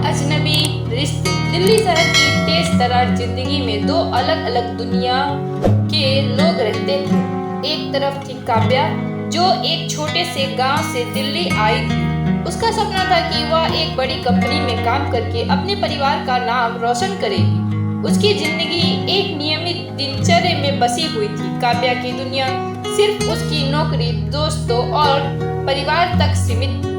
अजनबी रिश्ते। दिल्ली शहर की तेज तरार जिंदगी में दो अलग अलग दुनिया के लोग रहते थे। एक तरफ थी काव्या, जो एक छोटे से गांव से दिल्ली आई थी। उसका सपना था कि वह एक बड़ी कंपनी में काम करके अपने परिवार का नाम रोशन करेगी। उसकी जिंदगी एक नियमित दिनचर्या में बसी हुई थी। काव्या की दुनिया सिर्फ उसकी नौकरी, दोस्तों और परिवार तक सीमित थी।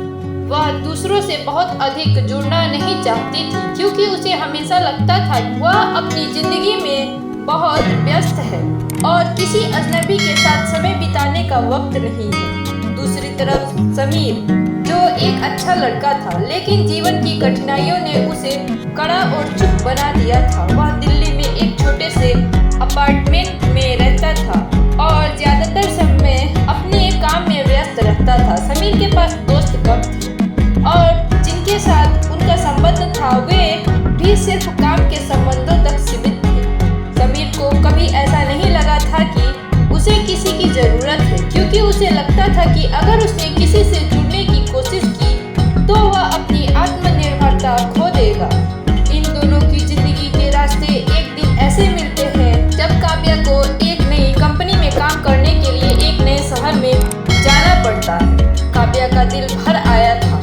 वह दूसरों से बहुत अधिक जुड़ना नहीं चाहती थी, क्योंकि उसे हमेशा लगता था कि वह अपनी जिंदगी में बहुत व्यस्त है और किसी अजनबी के साथ समय बिताने का वक्त नहीं है। दूसरी तरफ समीर, जो एक अच्छा लड़का था, लेकिन जीवन की कठिनाइयों ने उसे कड़ा और चुप बना दिया था। वह दिल्ली में एक छोटे से अपार्टमेंट में रहता था और ज्यादातर समय अपने काम में व्यस्त रहता था। समीर के पास दोस्त कम थे और जिनके साथ उनका संबंध था वे भी सिर्फ काम के संबंधों तक सीमित थे। समीर को कभी ऐसा नहीं लगा था कि उसे किसी की जरूरत है, क्योंकि उसे लगता था कि अगर उसने किसी से जुड़ने की कोशिश की तो वह अपनी आत्मनिर्भरता खो देगा। इन दोनों की जिंदगी के रास्ते एक दिन ऐसे मिलते हैं जब काव्या को एक नई कंपनी में काम करने के लिए एक नए शहर में जाना पड़ता है। काव्या का दिल भर आया था,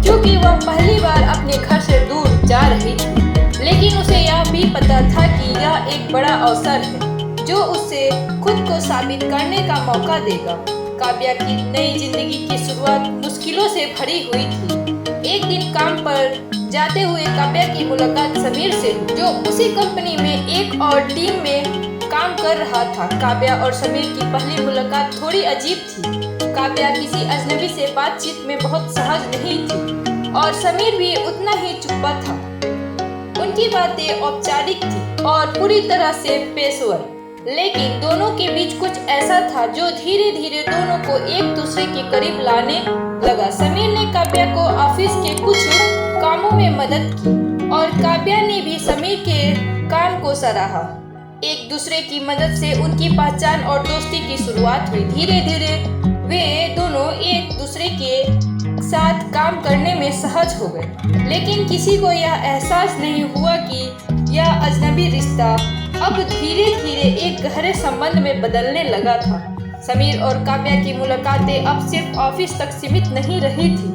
क्योंकि वह पहली बार अपने घर से दूर जा रही थी, लेकिन उसे यह भी पता था कि यह एक बड़ा अवसर है जो उसे खुद को साबित करने का मौका देगा। काव्या की नई जिंदगी की शुरुआत मुश्किलों से भरी हुई थी। एक दिन काम पर जाते हुए काव्या की मुलाकात समीर से, जो उसी कंपनी में एक और टीम में काम कर रहा था। काव्या और समीर की पहली मुलाकात थोड़ी अजीब थी। काव्या किसी अजनबी से बातचीत में बहुत सहज नहीं थी और समीर भी उतना ही चुप्पा था। उनकी बातें औपचारिक थी और पूरी तरह से पेशेवर, लेकिन दोनों के बीच कुछ ऐसा था जो धीरे धीरे दोनों को एक दूसरे के करीब लाने लगा। समीर ने काव्या को ऑफिस के कुछ कामों में मदद की और काव्या ने भी समीर के काम को सराहा। एक दूसरे की मदद से उनकी पहचान और दोस्ती की शुरुआत हुई। धीरे धीरे वे दोनों एक दूसरे के साथ काम करने में सहज हो गए, लेकिन किसी को यह एहसास नहीं हुआ कि यह अजनबी रिश्ता अब धीरे धीरे एक गहरे संबंध में बदलने लगा था। समीर और काव्या की मुलाकातें अब सिर्फ ऑफिस तक सीमित नहीं रही थी।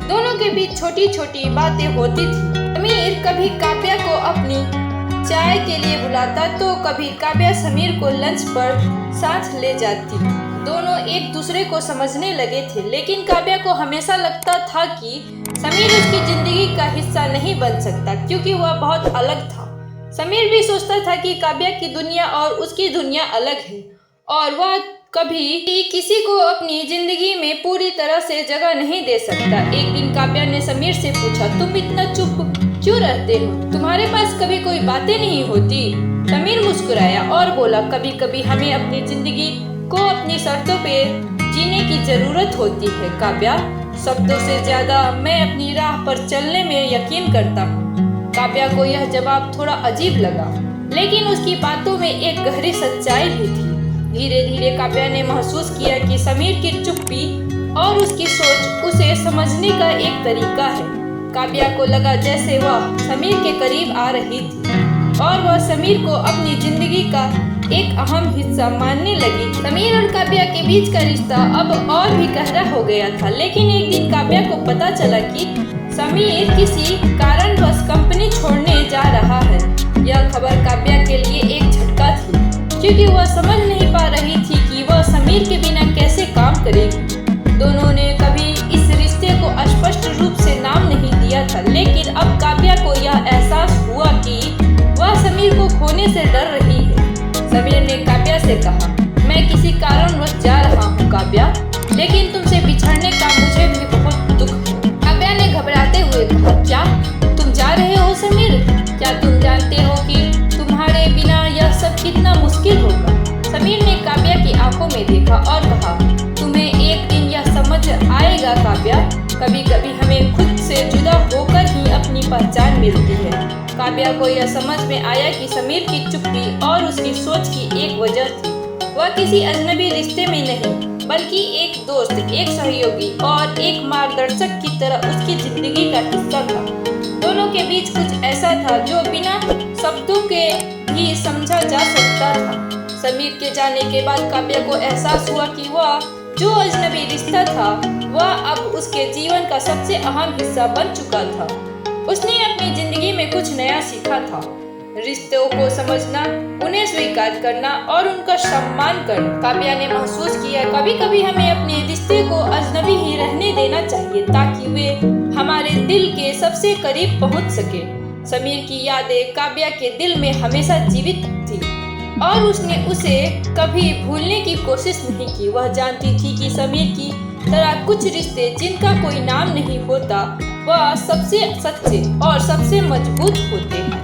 दोनों के बीच छोटी छोटी बातें होती थी। समीर कभी काव्या को अपनी चाय के लिए बुलाता तो कभी काव्या समीर को लंच पर साथ ले जाती। दोनों एक दूसरे को समझने लगे थे, लेकिन काव्या को हमेशा लगता था कि समीर उसकी जिंदगी का हिस्सा नहीं बन सकता, क्योंकि वह बहुत अलग था। समीर भी सोचता था कि काव्या की दुनिया और उसकी दुनिया अलग है और वह कभी किसी को अपनी जिंदगी में पूरी तरह से जगह नहीं दे सकता। एक दिन काव्या ने समीर से पूछा, तुम इतना चुप क्यों रहते हो? तुम्हारे पास कभी कोई बातें नहीं होती? समीर मुस्कुराया और बोला, कभी कभी हमें अपनी जिंदगी को अपनी शर्तों पे जीने की जरूरत होती है काव्या। शब्दों से ज्यादा मैं अपनी राह पर चलने में यकीन करता हूँ। काव्या को यह जवाब थोड़ा अजीब लगा, लेकिन उसकी बातों में एक गहरी सच्चाई भी थी। धीरे धीरे काव्या ने महसूस किया कि समीर की चुप्पी और उसकी सोच उसे समझने का एक तरीका है। काव्या को लगा जैसे वह समीर के करीब आ रही थी और वह समीर को अपनी जिंदगी का एक अहम हिस्सा मानने लगी। समीर और काव्या के बीच का रिश्ता अब और भी गहरा हो गया था, लेकिन एक दिन काव्या को पता चला कि समीर किसी कारणवश कंपनी छोड़ने जा रहा है। यह खबर काव्या के लिए एक झटका थी, क्योंकि वह समझ नहीं पा रही थी कि वह समीर के बिना कैसे काम करेगी। दोनों ने कभी इस रिश्ते को स्पष्ट रूप से नाम नहीं दिया था, लेकिन अब काव्या को यह एहसास हुआ कि वह समीर को खोने से डर रही है। समीर ने काव्या से कहा, मैं किसी कारणवश जा रहा हूँ काव्या, लेकिन तुमसे बिछड़ने का मुझे भी बहुत दुख है। काव्या ने घबराते हुए कहा, क्या तुम जा रहे हो समीर? क्या तुम जानते हो कि तुम्हारे बिना यह सब कितना मुश्किल होगा? समीर ने काव्या की आंखों में देखा और कहा, तुम्हें एक दिन यह समझ आएगा काव्या, कभी कभी हमें खुद से जुदा होकर ही अपनी पहचान मिलती है। काव्या को यह समझ में आया कि समीर की चुप्पी और उसकी सोच की एक वजह थी। वह किसी अजनबी रिश्ते में नहीं, बल्कि एक दोस्त, एक सहयोगी और एक मार्गदर्शक की तरह उसकी जिंदगी का हिस्सा था। दोनों के बीच था जो बिना शब्दों के भी समझा जा सकता था। समीर के जाने के बाद काव्या को एहसास हुआ कि वह जो अजनबी रिश्ता था वह अब उसके जीवन का सबसे अहम हिस्सा बन चुका था। उसने अपनी जिंदगी में कुछ नया सीखा था, रिश्तों को समझना, उन्हें स्वीकार करना और उनका सम्मान करना। काव्या ने महसूस किया कभी कभी हमें अपने रिश्ते को अजनबी ही रहने देना चाहिए ताकि वे हमारे दिल के सबसे करीब पहुंच सके। समीर की यादें काव्या के दिल में हमेशा जीवित थी और उसने उसे कभी भूलने की कोशिश नहीं की। वह जानती थी कि समीर की तरह कुछ रिश्ते जिनका कोई नाम नहीं होता वह सबसे सच्चे और सबसे मजबूत होते हैं।